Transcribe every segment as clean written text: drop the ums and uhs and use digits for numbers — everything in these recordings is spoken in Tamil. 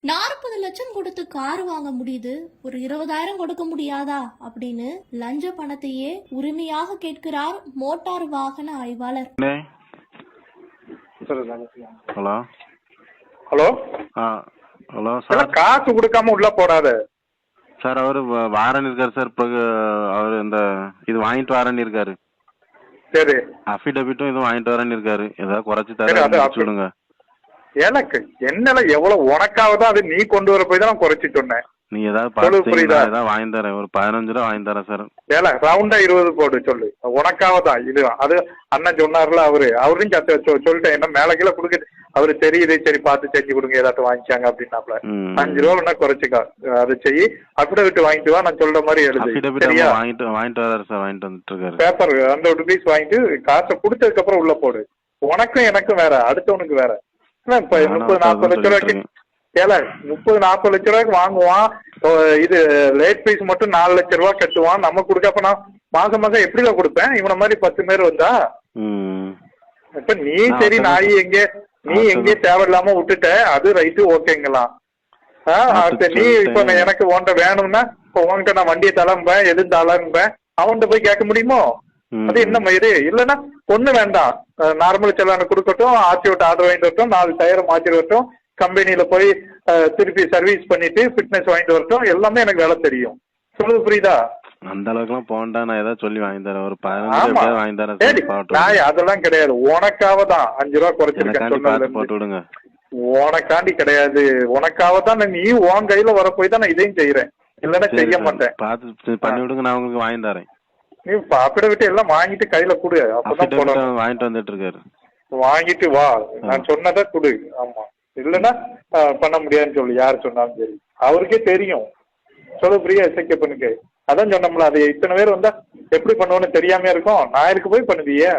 40 லட்சம் கொடுத்து கார் வாங்க முடியுது, ஒரு 20,000 கொடுக்க முடியாதா அப்படின்னு லஞ்ச பணத்தையே உரிமையாக கேட்கிறார் மோட்டார் வாகன ஆய்வாளர். ஹலோ ஹலோ ஹலோ சார், காசு கொடுக்காம உள்ள போடாத சார். அவரு வாரன் இருக்காரு சார். இப்போ அவரு இந்த இது வாங்கிட்டு வரேன்னு இருக்காரு. சரி, அஃபிடபிட்டும் இதுவும் வாங்கிட்டு வரேன்னு இருக்காரு. ஏதாவது குறைச்சி சரி, அது தர சொல்லுங்க. எனக்கு என்னல எவ்வளவு உனக்காவதான் அது நீ கொண்டு வர போய் தான் நான் குறைச்சி சொன்னேன். நீ ஏதாவது புரியுதா? ஏதாவது வாங்கி தரேன். ஒரு 15 ரூபா வாங்கி தரேன் சார். ஏல ரவுண்டா 20 போடு சொல்லு. உனக்காவதான் இது. அது அண்ணன் சொன்னார்ல, அவரையும் சொல்லிட்டேன். என்ன மேல கீழே கொடுக்க அவரு தெரியுது, சரி பார்த்து செஞ்சு கொடுங்க, ஏதாட்டும் வாங்கிக்காங்க அப்படின்னாப்ல. 5 ரூபா வேணா குறைச்சிக்கா, அது செய்யி. அப்படியே விட்டு வாங்கிட்டு வா, நான் சொல்ற மாதிரி எழுது. சரியா? வாங்கிட்டு வராரு சார். வாங்கிட்டு வந்துட்டு இருக்காரு. பேப்பர் 100 rupees வாங்கிட்டு காசை கொடுத்ததுக்கு அப்புறம் உள்ள போடு. உனக்கும் எனக்கும் வேற, அடுத்தவனுக்கு வேற. இப்ப 30-40 லட்ச ரூபாய்க்கு ஏல 30-40 லட்ச ரூபாய்க்கு வாங்குவான். இது லேட் ஃபீஸ் மட்டும் 4 லட்ச ரூபாய் கட்டுவான். நம்ம கொடுக்கப்ப நான் மாசம் மாசம் எப்படில கொடுப்பேன்? இவன மாதிரி 10 பேர் வந்தா இப்ப நீ சரி நாய் நீ எங்கே தேவையில்லாம விட்டுட்ட, அது ரைட்டு, ஓகேங்களாம். நீ இப்ப எனக்கு உன்ட்ட வேணும்னா இப்ப உன்கிட்ட நான் வண்டியை தளம்பேன், எது தளம்பேன், அவன்கிட்ட போய் கேட்க முடியுமோ? அது என்ன மயிறு? இல்லன்னா ஒண்ணு வேண்டாம், நார்மல் செல்லான கொடுக்கட்டும், ஆர்சி விட்டு ஆர்டர் வாங்கிட்டு வரட்டும், 4 டயர் மாற்றி வரட்டும், கம்பெனியில போய் திருப்பி சர்வீஸ் பண்ணிட்டு ஃபிட்னஸ் வாங்கிட்டு வரட்டும், எல்லாமே எனக்கு வேலை தெரியும். சொல்லுது புரியுதா? அந்த அளவுக்கு எல்லாம் போண்டா, நான் ஏதாவது சொல்லி வாங்கி தரேன். ஒரு 15 வாங்கி தரேன். நான் அதெல்லாம் கிடையாது, உனக்காக தான் 5 ரூபா குறைச்சிருக்கேன். போட்டு விடுங்க. உனக்காண்டி கிடையாது, உனக்காக தான். நீ உன் கையில வர போய் தான் நான் இதையும் செய்யறேன், இல்லன்னா செய்ய மாட்டேன். பார்த்து பண்ணி விடுங்க, நான் உங்களுக்கு வாங்கி தரேன். நீ பாப்பிட விட்டு எல்லாம் வாங்கிட்டு கையில கொடு. அப்பதான் வாங்கிட்டு வந்துட்டு இருக்காரு. வாங்கிட்டு வா, நான் சொன்னதை கொடு. ஆமா, இல்லன்னா பண்ண முடியாதுன்னு சொல்லு. யாரு சொன்னாலும் சரி, அவருக்கே தெரியும். சொல்லு பிரியா, எஸ்ஐகே பண்ணுக்கு. அதான் சொன்னோம்ல, அது இத்தனை பேர் வந்தா எப்படி பண்ணுவோன்னு தெரியாம இருக்கும். ஞாயிறுக்கு போய் பண்ணுவிய.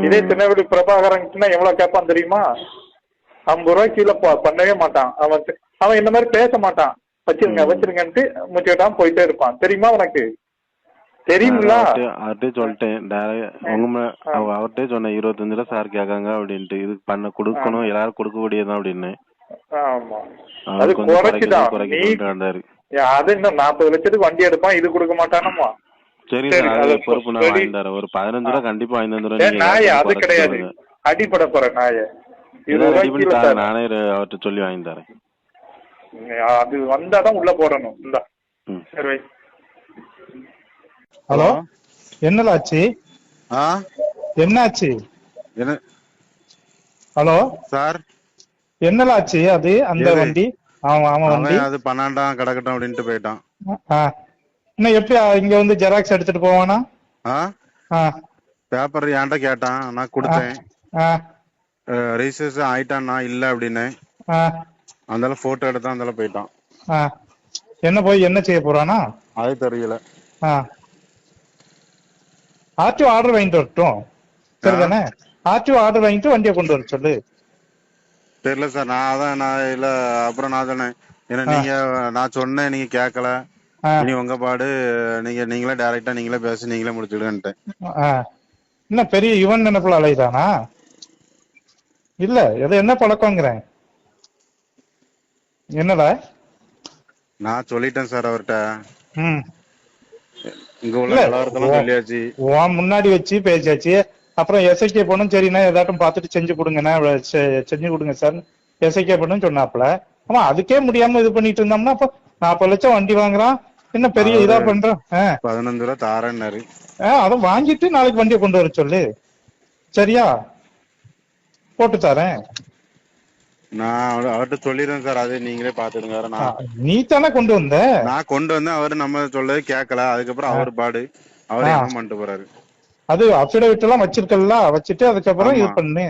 இதே திருநெல்வேலி பிரபாகரன் எவ்வளவு கேட்பான் தெரியுமா? 50 ரூபாய் கீழே பண்ணவே மாட்டான். அவன் இந்த மாதிரி பேச மாட்டான். வச்சிருங்கன்ட்டு முச்சுக்கிட்டான் போயிட்டே இருப்பான். தெரியுமா உனக்கு? தெரியுங்களா? அவர்கிட்ட சொல்லிட்டேன், அவர்கிட்ட சொன்னேன் 25 ரூபா சார் கேட்காங்க அப்படின்ட்டு. இது பண்ண கொடுக்கணும், எல்லாரும் கொடுக்க கூடியதான் அப்படின்னு. ஆமா, அது குறைச்சுதான். அது இன்னும் 40 லட்சத்துக்கு வண்டி எடுப்பான், இது கொடுக்க மாட்டானமா? சரி, பொறுப்பு நான் வாங்கி தரேன். ஒரு 15 ரூபா கண்டிப்பா வாங்கி வந்துடுறேன். நாய அது கிடையாது, அடிப்பட போற நாய. நானே அவர்கிட்ட சொல்லி வாங்கி தரேன். அது வந்தாதான் உள்ள போடணும். இந்தா சரி. ஹலோ, என்னலாச்சு? என்னாச்சு? ஹலோ சார், என்னலாச்சு? அது அந்த வண்டி வண்டி அது 12 கிடக்கட்டும் அப்படின்ட்டு போயிட்டான். இன்னும் எப்படி இங்க வந்து ஜெராக்ஸ் எடுத்துட்டு போவானா? பேப்பர் ஏன்டா கேட்டான், நான் கொடுத்தேன். ரெஜிஸ்ட்ரேஷன் ஆயிட்டான்னா இல்ல அப்படின்னு. அதனால போட்டோ எடுத்தான், அதனால போயிட்டான். என்ன போய் என்ன செய்ய போறானா அது தெரியல. ஆர்டிஓ ஆர்டர் வாங்கிட்டு வரட்டும், சரிதானே? ஆர்டிஓ ஆர்டர் வாங்கிட்டு வண்டியை கொண்டு வர சொல்லு. தெரியல சார், நான் இல்ல. அப்புறம் நான் சொன்னேன், ஏன்னா நீங்க நான் சொன்னேன், நீங்க கேட்கல. இனி உங்க பாடு, நீங்களே டைரக்டா நீங்களே பேசி நீங்களே முடிச்சுடுன்ட்டு. இன்னும் பெரிய இவன் நினைப்புல அலைதானா? இல்ல, எது என்ன பழக்கங்கிறேன். என்னடா? நான் சொல்லிட்டேன் சார் அவர்கிட்ட. இங்க உள்ள இல்ல, நிலவரத்தெல்லாம் சொல்லியாச்சு. முன்னாடி வச்சு பேசியாச்சு. அப்புறம் எஸ்ஐகே பண்ணும், சரிண்ணா ஏதாட்டும் பார்த்துட்டு செஞ்சு கொடுங்கண்ணா, செஞ்சு கொடுங்க சார் எஸ்ஐகே பண்ணும் சொன்னாப்ல. ஆமா, அதுக்கே முடியாம இது பண்ணிட்டு இருந்தோம்னா அப்ப 40 லட்சம் வண்டி வாங்குறான், என்ன பெரிய இதா பண்றான். 15 ரூபா தாரேன்னாரு. அதை வாங்கிட்டு நாளைக்கு வண்டியை கொண்டு வர சொல்லு, சரியா? போட்டு தரேன். நான் அவர்கிட்ட சொல்லிடுறேன் சார், அது நீங்களே பாத்துடுங்க. நீ தானே கொண்டு வந்த? நான் கொண்டு வந்தேன், அவரு நம்ம சொல்லவே கேட்கல. அதுக்கப்புறம் அவர் பாடு, அவரே என்ன பண்ணிட்டு போறாரு. அது அஃபிடவிட் எல்லாம் வச்சிருக்கல, வச்சுட்டு அதுக்கப்புறம் இது பண்ணு.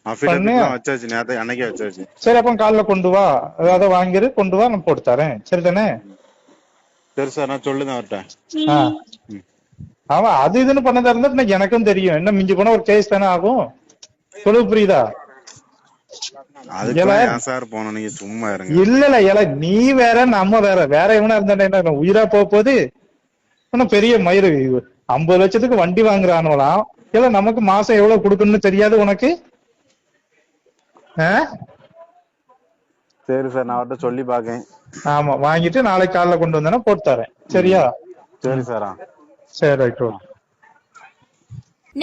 வச்சாச்சு, நேரத்தை அன்னைக்கே வச்சாச்சு. சரி, அப்ப காலைல கொண்டு வா, அதை வாங்கிரு, கொண்டு வா, நான் போட்டு தரேன், சரிதானே? சரி சார், நான் சொல்லுங்க அவர்கிட்ட. அவன் அது இதுன்னு பண்ணதா இருந்தா எனக்கும் தெரியும். என்ன மிஞ்சி போனா ஒரு கேஸ் தானே ஆகும். சொல்லுது புரியுதா? சும்மா இல்ல நீ வேற நம்ம வேற எவனா இருந்தா உயிரா போகுது. பெரிய மயிறு 50 லட்சத்துக்கு வண்டி வாங்குறானுலாம். இல்ல நமக்கு மாசம் எவ்வளவு கொடுக்கணும்னு தெரியாது உனக்கு? சரி சார், நான் அவர்கிட்ட சொல்லி பாக்கேன். ஆமா, வாங்கிட்டு நாளைக்கு காலைல கொண்டு வந்தேன்னா போட்டு தரேன். சரியா? சரி சார். சரி, ரைட், ஓகே.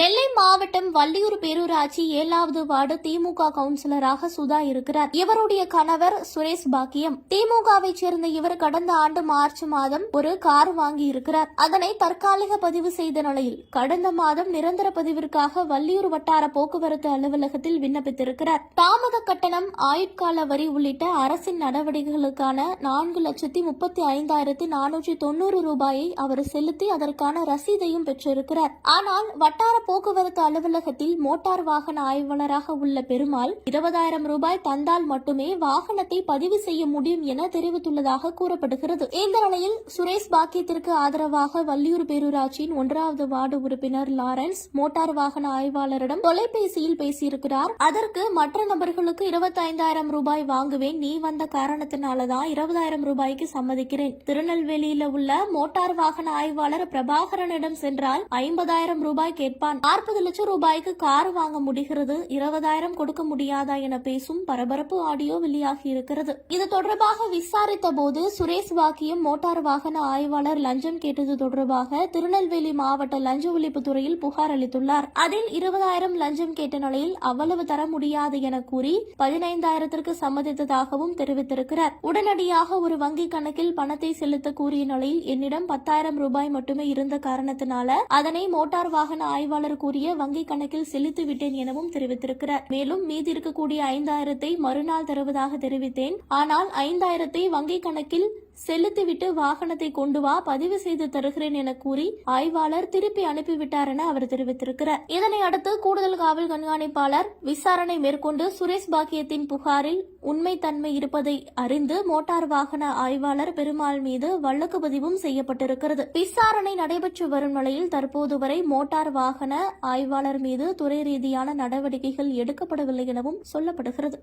நெல்லை மாவட்டம் வள்ளியூர் பேரூராட்சி 7வது வார்டு திமுக கவுன்சிலராக சுதா இருக்கிறார். இவருடைய கணவர் சுரேஷ் பாக்கியம். திமுகவை சேர்ந்த இவர் கடந்த ஆண்டு மார்ச் மாதம் ஒரு கார் வாங்கி இருக்கிறார். அதனை தற்காலிக பதிவு செய்த நிலையில் கடந்த மாதம் நிரந்தர பதிவிற்காக வள்ளியூர் வட்டார போக்குவரத்து அலுவலகத்தில் விண்ணப்பித்திருக்கிறார். தாமத கட்டணம், ஆயுட்கால வரி உள்ளிட்ட அரசின் நடவடிக்கைகளுக்கான 4,35,490 ரூபாயை அவர் செலுத்தி அதற்கான ரசீதையும் பெற்றிருக்கிறார். ஆனால் வட்டார போக்குவரத்து அலுவலகத்தில் மோட்டார் வாகன ஆய்வாளராக உள்ள பெருமாள் 20,000 ரூபாய் தந்தால் மட்டுமே வாகனத்தை பதிவு செய்ய முடியும் என தெரிவித்துள்ளதாக கூறப்படுகிறது. இந்த நிலையில் சுரேஷ் பாக்கியத்திற்கு ஆதரவாக வள்ளியூர் பேரூராட்சியின் 1வது வார்டு உறுப்பினர் லாரன்ஸ் மோட்டார் வாகன ஆய்வாளரிடம் தொலைபேசியில் பேசியிருக்கிறார். அதற்கு மற்ற நபர்களுக்கு 25,000 ரூபாய் வாங்குவேன், நீ வந்த காரணத்தினாலதான் 20,000 ரூபாய்க்கு சம்மதிக்கிறேன். திருநெல்வேலியில உள்ள மோட்டார் வாகன ஆய்வாளர் பிரபாகரனிடம் சென்றால் 50,000 ரூபாய் கேட்பான். 40 லட்சம் ரூபாய்க்கு கார் வாங்க முடிகிறது, 20,000 கொடுக்க முடியாதா என பேசும் பரபரப்பு ஆடியோ வெளியாகி இருக்கிறது. இது தொடர்பாக விசாரித்த போது சுரேஷ் பாக்கியம் மோட்டார் வாகன ஆய்வாளர் லஞ்சம் கேட்டது தொடர்பாக திருநெல்வேலி மாவட்ட லஞ்ச ஒழிப்பு துறையில் புகார் அளித்துள்ளார். அதில் 20,000 லஞ்சம் கேட்ட நிலையில் அவ்வளவு தர முடியாது என கூறி 15,000ற்கு சம்மதித்ததாகவும் தெரிவித்திருக்கிறார். உடனடியாக ஒரு வங்கி கணக்கில் பணத்தை செலுத்த கூறிய நிலையில் என்னிடம் 10,000 ரூபாய் மட்டுமே இருந்த காரணத்தினால அதனை மோட்டார் வாகன ஆய்வாளர் கூறிய வங்கி கணக்கில் செலுத்தி விட்டேன் எனவும் தெரிவித்திருக்கிறார். மேலும் மீதி இருக்கக்கூடிய 5,000 மறுநாள் தருவதாக தெரிவித்தேன். ஆனால் 5,000 வங்கி கணக்கில் செலுத்திவிட்டு வாகனத்தை கொண்டு வா, பதிவு செய்து தருகிறேன் என கூறி ஆய்வாளர் திருப்பி அனுப்பிவிட்டார் என அவர் தெரிவித்திருக்கிறார். இதனை அடுத்து கூடுதல் காவல் கண்காணிப்பாளர் விசாரணை மேற்கொண்டு சுரேஷ் பாக்கியத்தின் புகாரில் உண்மைத்தன்மை இருப்பதை அறிந்து மோட்டார் வாகன ஆய்வாளர் பெருமாள் மீது வழக்கு பதிவும் செய்யப்பட்டிருக்கிறது. விசாரணை நடைபெற்று வரும் நிலையில் தற்போது வரை மோட்டார் வாகன ஆய்வாளர் மீது துறை ரீதியான நடவடிக்கைகள் எடுக்கப்படவில்லை எனவும் சொல்லப்படுகிறது.